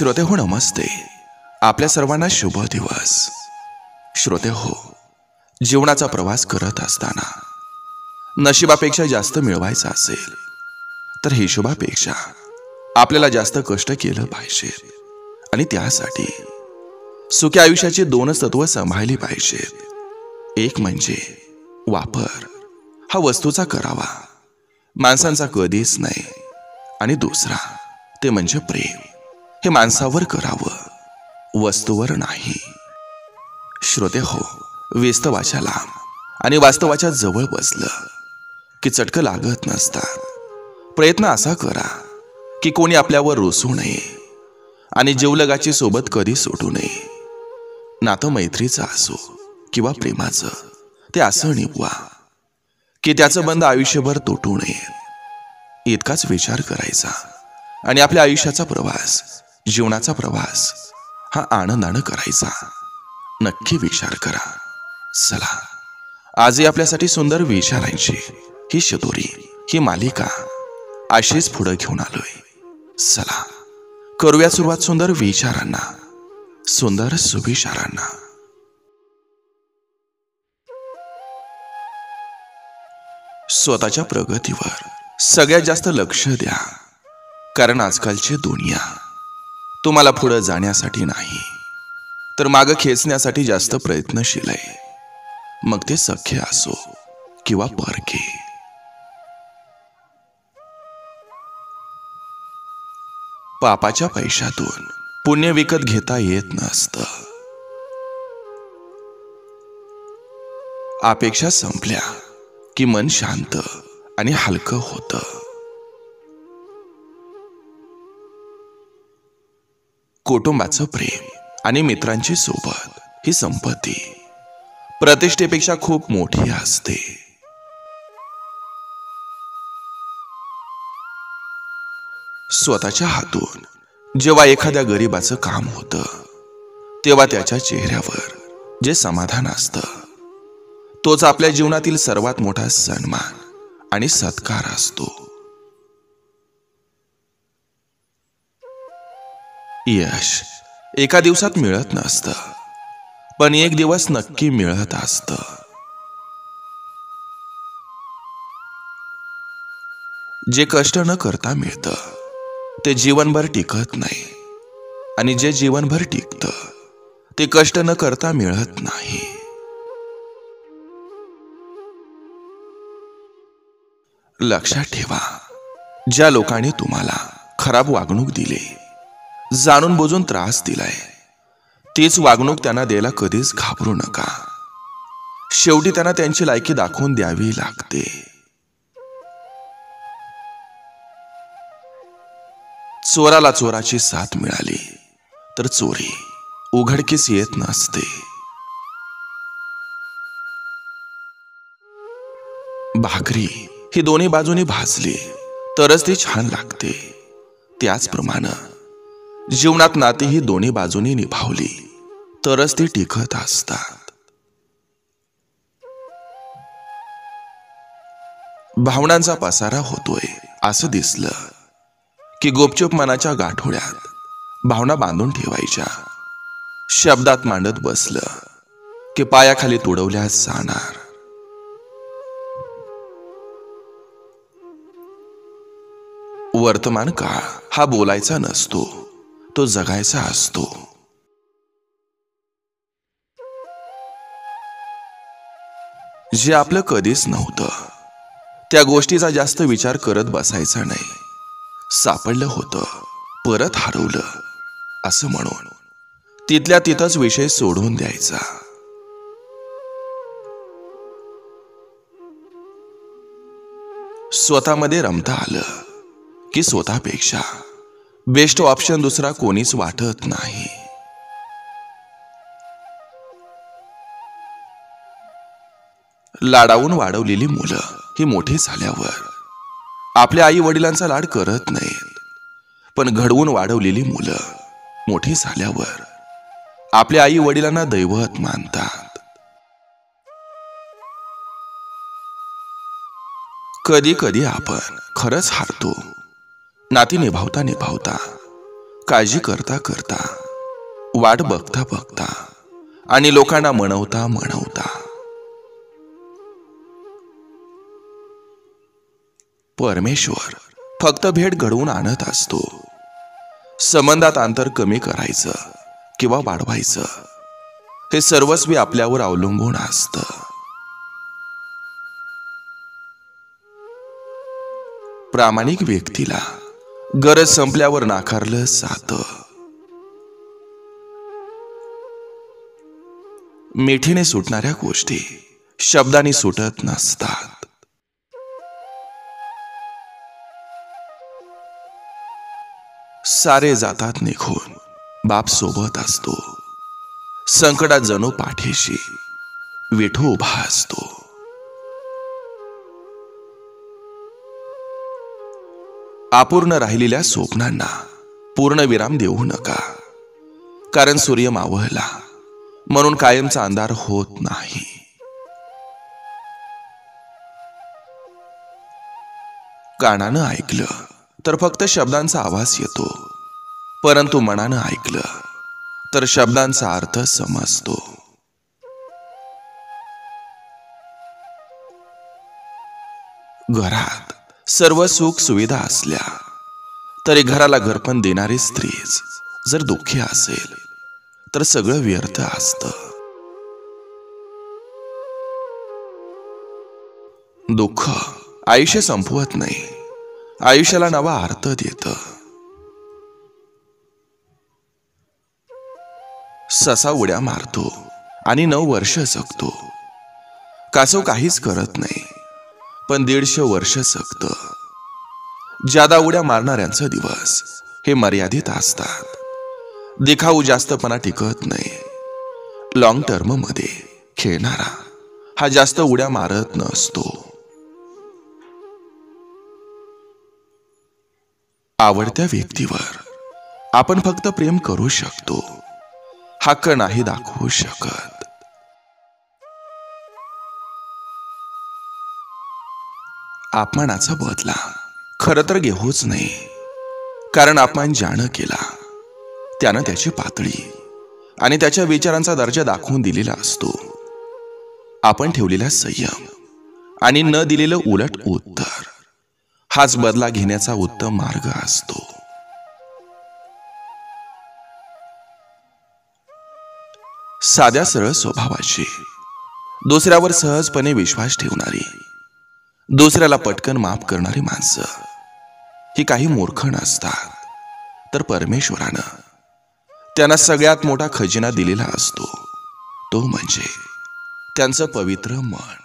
श्रोते हो नमस्ते. आपल्या सर्वांना शुभ दिवस. श्रोते हो, जीवनाचा प्रवास करत असताना नशिबापेक्षा जास्त मिळवायचं असेल तर हिशोबापेक्षा आपल्याला जास्त कष्ट केलं पाहिजे. आणि त्यासाठी सुख्या आयुष्याची दोनच तत्व सांभाळली पाहिजेत. एक म्हणजे वापर हा वस्तूचा करावा, माणसांचा कधीच नाही. आणि दुसरा ते म्हणजे प्रेम, हे माणसावर करावं, वस्तूवर नाही. श्रोते हो, वास्तवाच्या लांब आणि वास्तवाच्या जवळ बसलं की चटकं लागत नसतात. प्रयत्न असा करा की कोणी आपल्यावर रुसू नये आणि जीवलगाची सोबत कधी सोडू नये. नातं मैत्रीचं असो किंवा प्रेमाचं, ते असं निभवा की त्याचं बंध आयुष्यभर तुटू नये. इतकाच विचार करायचा आणि आपल्या आयुष्याचा प्रवास, जीवनाचा प्रवास हा आनंदानं करायचा. नक्की विचार करा. चला, आजही आपल्यासाठी सुंदर विचारांची ही शतोरी, ही मालिका अशीच पुढे घेऊन आलोय. चला करूया सुरुवात सुंदर विचारांना, सुंदर सुविचारांना. स्वतःच्या प्रगतीवर सगळ्यात जास्त लक्ष द्या, कारण आजकालची दुनिया तुम्हाला पुढे जाण्यासाठी नाही तर मागे खेचण्यासाठी जास्त प्रयत्नशील आहे. मग ते सख्य असो किंवा परके. पापाच्या पैशातून पुण्य विकत घेता येत नसतं. अपेक्षा संपल्या की मन शांत आणि हलकं होतं. कुटुंबाचं प्रेम आणि मित्रांची सोबत ही संपत्ती प्रतिष्ठेपेक्षा खूप मोठी असते. स्वतःच्या हातून जेव्हा एखाद्या गरीबाचं काम होतं तेव्हा त्याच्या चेहऱ्यावर जे समाधान असतं तोच आपल्या जीवनातील सर्वात मोठा सन्मान आणि सत्कार असतो. यश एका दिवसात मिळत नसतं, पण एक दिवस नक्की मिळत असतं. जे कष्ट न करता मिळतं ते जीवनभर टिकत नाही, आणि जे जीवनभर टिकतं ते कष्ट न करता मिळत नाही. लक्षात ठेवा, ज्या लोकांनी तुम्हाला खराब वागणूक दिली, जाणून बुजून त्रास दिलाय, तीच वागणूक त्यांना द्यायला कधीच घाबरू नका. शेवटी त्यांना त्यांची लायकी दाखवून द्यावी लागते. चोराला चोराची साथ मिळाली तर चोरी उघडकीस येत नसते. भाकरी ही दोन्ही बाजूनी भाजली तरच ती छान लागते. त्याचप्रमाणे जीवनात नाती ही दोन्ही बाजूनी निभावली तरच ती टिकत असतात. भावनांचा पसारा होतोय असं दिसलं की गुपचूप मनाच्या गाठोड्यात भावना बांधून ठेवायच्या. शब्दात मांडत बसलं की पायाखाली तुडवल्या जाणार. वर्तमान काळ हा बोलायचा नसतो, तो जगायचा असतो. जे आपलं कधीच नव्हतं त्या गोष्टीचा जास्त विचार करत बसायचा नाही. सापडलं होतं परत हरवलं असं म्हणून तिथल्या तिथंच विषय सोडून द्यायचा. स्वतःमध्ये रमता आलं की स्वतःपेक्षा बेस्ट ऑप्शन दुसरा कोणीच वाटत नाही. लाडावून वाढवलेली मुलं ही मोठी झाल्यावर आपल्या आई वडिलांचा लाड करत नाहीत, पण घडवून वाढवलेली मुलं मोठी झाल्यावर आपल्या आई वडिलांना दैवत मानतात. कधी कधी आपण खरंच हारतो. नाती निभावता निभावता काळजी करता करता, वाट बघता बघता आणि लोकांना मनवता मनवता परमेश्वर फक्त भेट घडवून आणत असतो. संबंधात अंतर कमी करायचं किंवा वाढवायचं हे सर्वस्वी आपल्यावर अवलंबून असतं. प्रामाणिक व्यक्तीला गरज संपल्यावर नाकारलं जातं. मिठीने सुटणाऱ्या गोष्टी शब्दांनी सुटत नसतात. सारे जातात निघून, बाप सोबत असतो. संकटात जणू पाठीशी विठू उभा असतो. अपूर्ण राहिलेल्या स्वप्नांना पूर्ण विराम देऊ नका, कारण सूर्य मावळला म्हणून कायमचा अंधार होत नाही. कानानं ऐकलं तर फक्त शब्दांचा आवाज येतो, परंतु मनानं ऐकलं तर शब्दांचा अर्थ समजतो. घरात सर्व सुख सुविधा असल्या तरी घराला घरपण देणारी स्त्रीच जर दुःखी असेल तर सगळं व्यर्थ असतं. दुःख आयुष्य संपवत नाही, आयुष्याला नवा अर्थ देतं. ससा उड्या मारतो आणि 9 वर्ष जगतो. कासव काहीच करत नाही पण 150 वर्ष जगतं. जादा उड्या मारणाऱ्यांचे दिवस हे मर्यादित असतात. दिखाऊ जास्तपणा टिकत नाही. लॉंग टर्म मध्ये खेळणारा हा जास्त उड्या मारत नसतो. आवडत्या व्यक्तीवर आपण फक्त प्रेम करू शकतो, हक्क नाही दाखवू शकत. अपमानाचा बदला खरं तर घेऊच नाही, कारण अपमान ज्यानं केला त्यानं त्याची पातळी आणि त्याच्या विचारांचा दर्जा दाखवून दिलेला असतो. आपण ठेवलेला संयम आणि न दिलेलं उलट उत्तर हाच बदला घेण्याचा उत्तम मार्ग असतो. साध्या सरळ स्वभावाची, दुसऱ्यावर सहजपणे विश्वास ठेवणारी, दुसऱ्याला पटकन माफ करणारी माणसं ही काही मूर्ख नसतात, तर परमेश्वरानं त्यांना सगळ्यात मोठा खजिना दिलेला असतो, तो म्हणजे त्यांचं पवित्र मन.